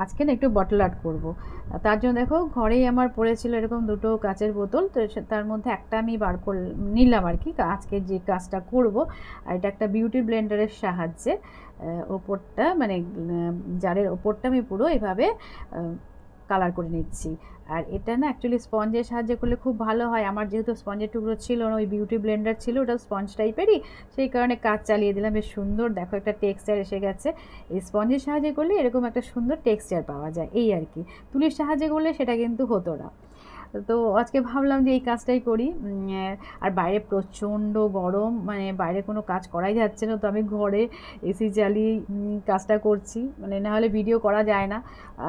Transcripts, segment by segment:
আজকে না একটু বটল আর্ট করব। তার জন্য দেখো ঘরেই আমার পড়েছিল এরকম দুটো কাচের বোতল, তো তার মধ্যে একটা আমি বার করে নিলাম আর কি আজকে যে কাজটা করব। আর এটা একটা বিউটি ব্লেন্ডারের সাহায্যে ওপরটা মানে জারের ওপরটা আমি পুরো এভাবে কালার করে নিচ্ছি। আর এটা না অ্যাকচুয়ালি স্পঞ্জের সাহায্যে করলে খুব ভালো হয়। আমার যেহেতু স্পঞ্জের টুকরো ছিল না, ওই বিউটি ব্লেন্ডার ছিল, ওটা স্পঞ্জ টাইপেরই, সেই কারণে কাজ চালিয়ে দিলাম। বেশ সুন্দর দেখো একটা টেক্সচার এসে গেছে। এই স্পঞ্জের সাহায্যে করলে এরকম একটা সুন্দর টেক্সচার পাওয়া যায়, এই আর কি। তুলির সাহায্যে করলে সেটা কিন্তু হতো না। তো আজকে ভাবলাম যে এই কাজটাই করি। আর বাইরে প্রচণ্ড গরম, মানে বাইরে কোনো কাজ করাই যাচ্ছে না, তো আমি ঘরে এসি চালিয়ে কাজটা করছি, মানে না হলে ভিডিও করা যায় না।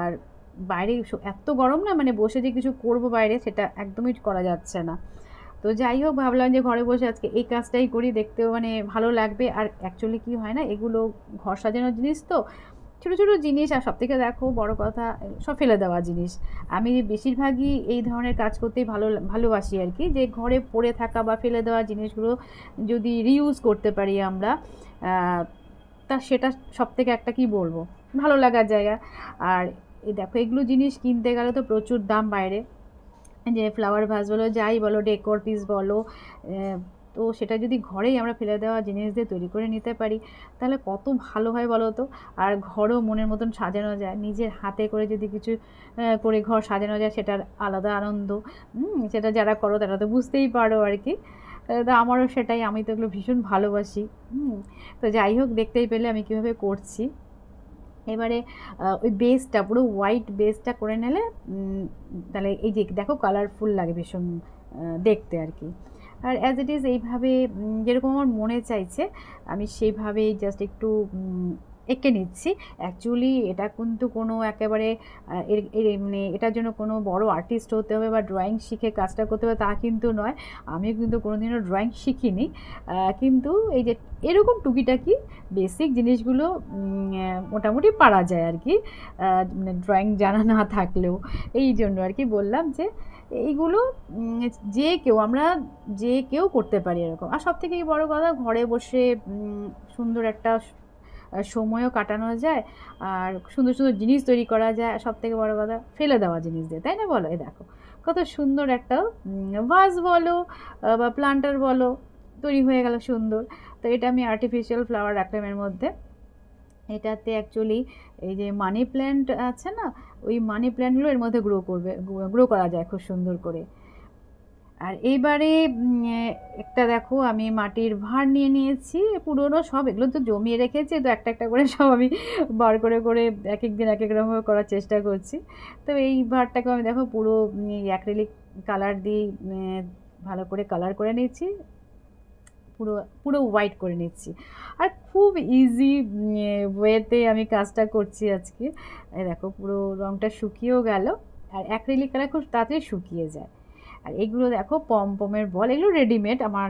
আর বাইরে এত গরম না, মানে বসে যে কিছু করব বাইরে সেটা একদমই করা যাচ্ছে না। তো যাই হোক, ভাবলাম যে ঘরে বসে আজকে এই কাজটাই করি, দেখতেও মানে ভালো লাগবে। আর অ্যাকচুয়ালি কী হয় না, এগুলো ঘর সাজানোর জিনিস তো, ছোটো ছোটো জিনিস, আর সবথেকে দেখো বড় কথা সব ফেলে দেওয়া জিনিস। আমি বেশিরভাগই এই ধরনের কাজ করতেই ভালোবাসি আর কি, যে ঘরে পড়ে থাকা বা ফেলে দেওয়া জিনিসগুলো যদি রিউজ করতে পারি আমরা, তা সেটা সবথেকে একটা কি বলবো ভালো লাগার জায়গা। আর এই দেখো এগুলো জিনিস কিনতে গেলে তো প্রচুর দাম বাইরে, যে ফ্লাওয়ার ভাস বলো, যাই বলো, ডেকোর পিস বলো, তো সেটা যদি ঘরেই আমরা ফেলে দেওয়া জিনিস দিয়ে তৈরি করে নিতে পারি তাহলে কত ভালো হয় বলো তো। আর ঘরও মনের মতন সাজানো যায়, নিজের হাতে করে যদি কিছু করে ঘর সাজানো যায় সেটার আলাদা আনন্দ। সেটা যারা করো তারা তো বুঝতেই পারো আর কি। তো আমারও সেটাই, আমি তো এগুলো ভীষণ ভালোবাসি। তো যাই হোক, দেখতেই পেলে আমি কীভাবে করছি। এবারে ওই বেসটা পুরো হোয়াইট বেসটা করে নিলে তাহলে এই যে দেখো কালারফুল লাগে ভীষণ দেখতে আর কি। আর অ্যাজ ইট ইজ এইভাবে যেরকম আমার মনে চাইছে আমি সেইভাবেই জাস্ট একটু এঁকে নিচ্ছি। অ্যাকচুয়ালি এটা কিন্তু কোনো একেবারে মানে এটার জন্য কোনো বড় আর্টিস্ট হতে হবে বা ড্রয়িং শিখে কাজটা করতে হবে তা কিন্তু নয়। আমিও কিন্তু কোনোদিনও ড্রয়িং শিখিনি, কিন্তু এই যে এরকম টুকিটাকি বেসিক জিনিসগুলো মোটামুটি পারা যায় আর কি, মানে ড্রয়িং জানা না থাকলেও। এই জন্য আর কি বললাম যে এইগুলো যে কেউ করতে পারি এরকম। আর সবথেকে বড় কথা, ঘরে বসে সুন্দর একটা সময়ও কাটানো যায়, আর সুন্দর সুন্দর জিনিস তৈরি করা যায়। সবথেকে বড় কথা, ফেলে দেওয়া জিনিস দিয়ে, তাই না বলো? এই দেখো কত সুন্দর একটা ভাস বলো বা প্লান্টার বলো তৈরি হয়ে গেল সুন্দর। তো এটা আমি আর্টিফিশিয়াল ফ্লাওয়ার রাখলাম এর মধ্যে। এটাতে অ্যাকচুয়ালি এই যে মানি প্ল্যান্ট আছে না, ওই মানি প্ল্যান্টগুলো এর মধ্যে গ্রো করা যায় খুব সুন্দর করে। আর এইবারে একটা দেখো আমি মাটির ভাঁড় নিয়ে নিয়েছি, পুরনো সব, এগুলো তো জমিয়ে রেখেছি, তো একটা একটা করে সব আমি বার করে করে এক এক দিন এক এক রকম করার চেষ্টা করছি। তো এই ভাঁড়টাকে আমি দেখো পুরো অ্যাক্রিলিক কালার দিয়ে ভালো করে কালার করে নিচ্ছি, পুরো পুরো হোয়াইট করে নিচ্ছি। আর খুব ইজি ওয়েতে আমি কাজটা করছি আজকে। এই দেখো পুরো রঙটা শুকিয়েও গেল, আর অ্যাক্রিলিক কালার খুব তাড়াতাড়ি শুকিয়ে যায়। আর এগুলো দেখো পমপমের বল, এগুলো রেডিমেড, আমার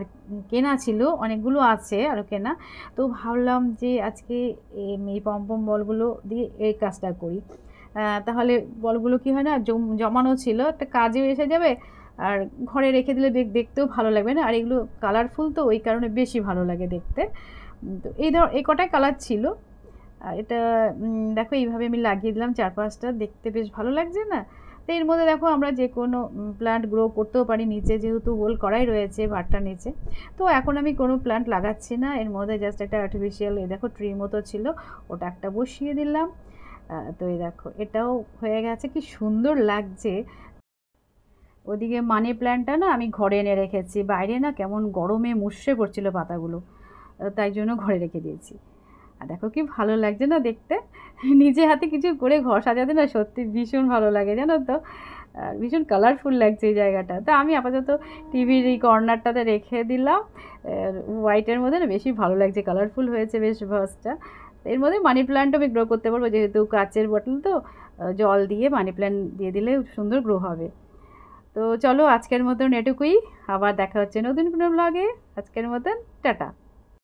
কেনা ছিল, অনেকগুলো আছে আরও কেনা। তো ভাবলাম যে আজকে এই পমপম বলগুলো দিয়ে এই কাজটা করি, তাহলে বলগুলো কী হয় না, জমানো ছিল, একটা কাজেও এসে যাবে, আর ঘরে রেখে দিলে দেখতেও ভালো লাগবে না। আর এগুলো কালারফুল তো ওই কারণে বেশি ভালো লাগে দেখতে। তো এই কটাই কালার ছিল। আর এটা দেখো এইভাবে আমি লাগিয়ে দিলাম 4-5টা, দেখতে বেশ ভালো লাগছে না? তো এর মধ্যে দেখো আমরা যে কোনো প্ল্যান্ট গ্রো করতেও পারি, নিচে যেহেতু হোল করাই রয়েছে ভাতটার নিচে। তো এখন আমি কোনো প্ল্যান্ট লাগাচ্ছি না, এর মধ্যে জাস্ট একটা আর্টিফিশিয়াল এই দেখো ট্রি মতো ছিল, ওটা একটা বসিয়ে দিলাম। তো এই দেখো এটাও হয়ে গেছে, কি সুন্দর লাগছে। ওদিকে মানি প্ল্যান্টটা না আমি ঘরে এনে রেখেছি, বাইরে না কেমন গরমে মুষড়ে পড়ছিল পাতাগুলো, তাই জন্য ঘরে রেখে দিয়েছি। আর দেখো কি ভালো লাগছে না দেখতে, নিজে হাতে কিছু করে ঘর সাজাতে না সত্যি ভীষণ ভালো লাগে জানো তো। আর ভীষণ কালারফুল লাগছে এই জায়গাটা। তো আমি আপাতত টিভির এই কর্নারটাতে রেখে দিলাম, হোয়াইটের মধ্যে না বেশি ভালো লাগছে, কালারফুল হয়েছে বেশ ভাসটা। এর মধ্যে মানি প্ল্যান্টও আমি গ্রো করতে পারবো, যেহেতু কাচের বোতল তো, জল দিয়ে মানি প্ল্যান্ট দিয়ে দিলে সুন্দর গ্রো হবে। তো চলো আজকের মতন এটুকুই, আবার দেখা হচ্ছে নতুন কোনো ব্লগে। আজকের মতন টাটা।